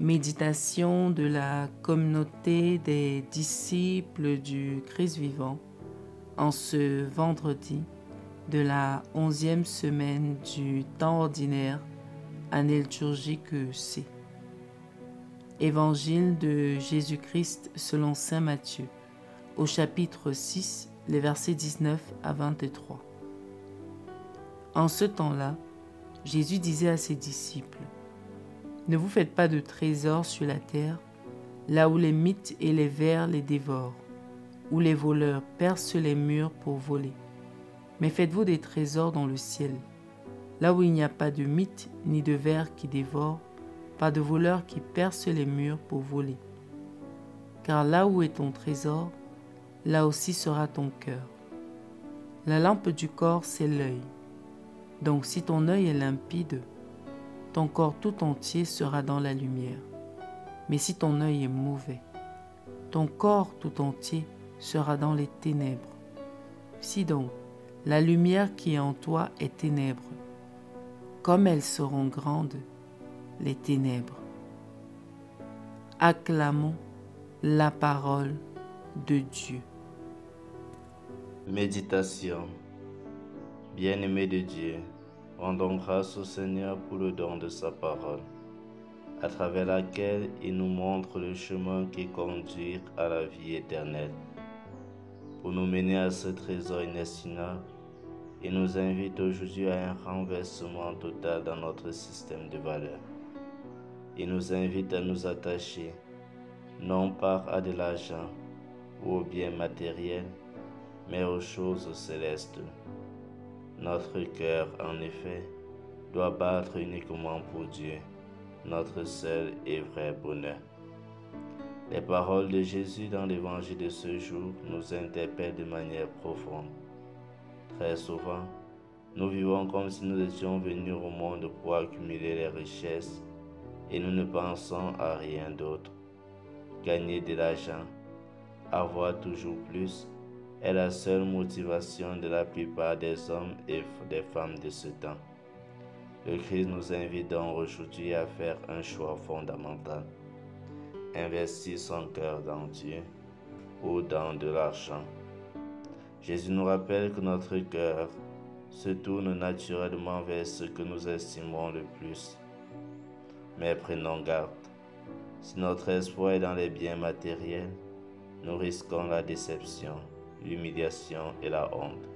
Méditation de la communauté des disciples du Christ vivant en ce vendredi de la 11e semaine du temps ordinaire, année liturgique C. Évangile de Jésus-Christ selon saint Matthieu, au chapitre 6, les versets 19 à 23. En ce temps-là, Jésus disait à ses disciples: ne vous faites pas de trésors sur la terre, là où les mythes et les vers les dévorent, où les voleurs percent les murs pour voler. Mais faites-vous des trésors dans le ciel, là où il n'y a pas de mythes ni de vers qui dévorent, pas de voleurs qui percent les murs pour voler. Car là où est ton trésor, là aussi sera ton cœur. La lampe du corps, c'est l'œil. Donc si ton œil est limpide, ton corps tout entier sera dans la lumière. Mais si ton œil est mauvais, ton corps tout entier sera dans les ténèbres. Si donc la lumière qui est en toi est ténèbre, comme elles seront grandes, les ténèbres. Acclamons la parole de Dieu. Méditation. Bien-aimés de Dieu, rendons grâce au Seigneur pour le don de sa parole, à travers laquelle il nous montre le chemin qui conduit à la vie éternelle. Pour nous mener à ce trésor inestimable, il nous invite aujourd'hui à un renversement total dans notre système de valeurs. Il nous invite à nous attacher, non pas à de l'argent ou aux biens matériels, mais aux choses célestes. Notre cœur, en effet, doit battre uniquement pour Dieu, notre seul et vrai bonheur. Les paroles de Jésus dans l'évangile de ce jour nous interpellent de manière profonde. Très souvent, nous vivons comme si nous étions venus au monde pour accumuler les richesses et nous ne pensons à rien d'autre. Gagner de l'argent, avoir toujours plus, est la seule motivation de la plupart des hommes et des femmes de ce temps. Le Christ nous invite donc aujourd'hui à faire un choix fondamental. Investir son cœur dans Dieu ou dans de l'argent. Jésus nous rappelle que notre cœur se tourne naturellement vers ce que nous estimons le plus. Mais prenons garde. Si notre espoir est dans les biens matériels, nous risquons la déception, l'humiliation et la honte,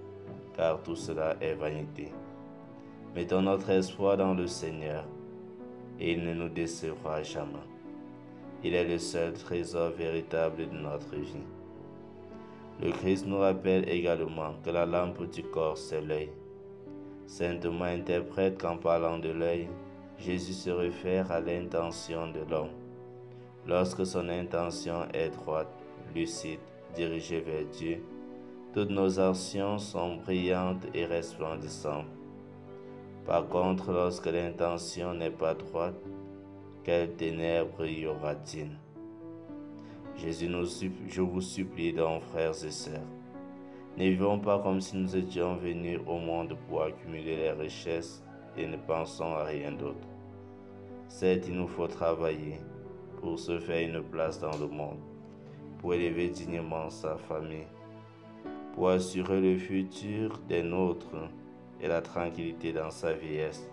car tout cela est vanité. Mettons notre espoir dans le Seigneur, et il ne nous décevra jamais. Il est le seul trésor véritable de notre vie. Le Christ nous rappelle également que la lampe du corps, c'est l'œil. Saint Thomas interprète qu'en parlant de l'œil, Jésus se réfère à l'intention de l'homme. Lorsque son intention est droite, lucide, dirigée vers Dieu, toutes nos actions sont brillantes et resplendissantes. Par contre, lorsque l'intention n'est pas droite, quelles ténèbres y aura-t-il? Jésus je vous supplie donc, frères et sœurs, ne vivons pas comme si nous étions venus au monde pour accumuler les richesses et ne pensons à rien d'autre. Certes, il nous faut travailler pour se faire une place dans le monde, pour élever dignement sa famille, pour assurer le futur des nôtres et la tranquillité dans sa vieillesse.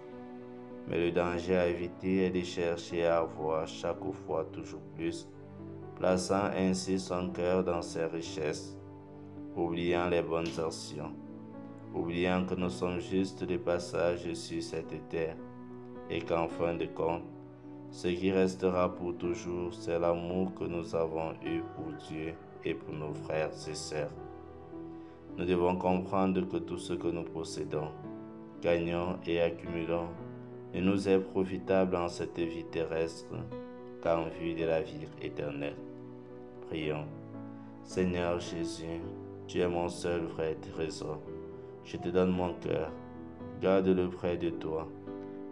Mais le danger à éviter est de chercher à avoir chaque fois toujours plus, plaçant ainsi son cœur dans ses richesses, oubliant les bonnes actions, oubliant que nous sommes juste de passage sur cette terre et qu'en fin de compte, ce qui restera pour toujours, c'est l'amour que nous avons eu pour Dieu et pour nos frères et sœurs. Nous devons comprendre que tout ce que nous possédons, gagnons et accumulons ne nous est profitable en cette vie terrestre qu'en vue de la vie éternelle. Prions. Seigneur Jésus, tu es mon seul vrai trésor. Je te donne mon cœur. Garde-le près de toi.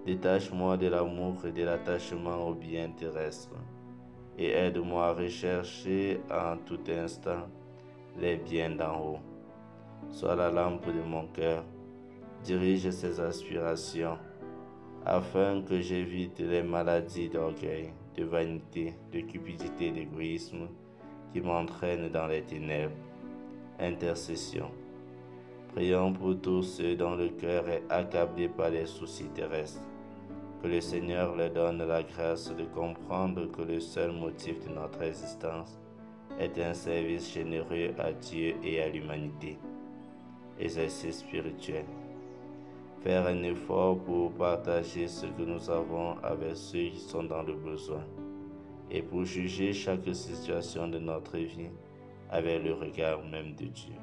Détache-moi de l'amour et de l'attachement aux biens terrestres et aide-moi à rechercher en tout instant les biens d'en haut. Sois la lampe de mon cœur, dirige ses aspirations, afin que j'évite les maladies d'orgueil, de vanité, de cupidité, d'égoïsme qui m'entraînent dans les ténèbres. Intercession. Prions pour tous ceux dont le cœur est accablé par les soucis terrestres. Que le Seigneur leur donne la grâce de comprendre que le seul motif de notre existence est un service généreux à Dieu et à l'humanité. Exercice spirituel. Faire un effort pour partager ce que nous avons avec ceux qui sont dans le besoin et pour juger chaque situation de notre vie avec le regard même de Dieu.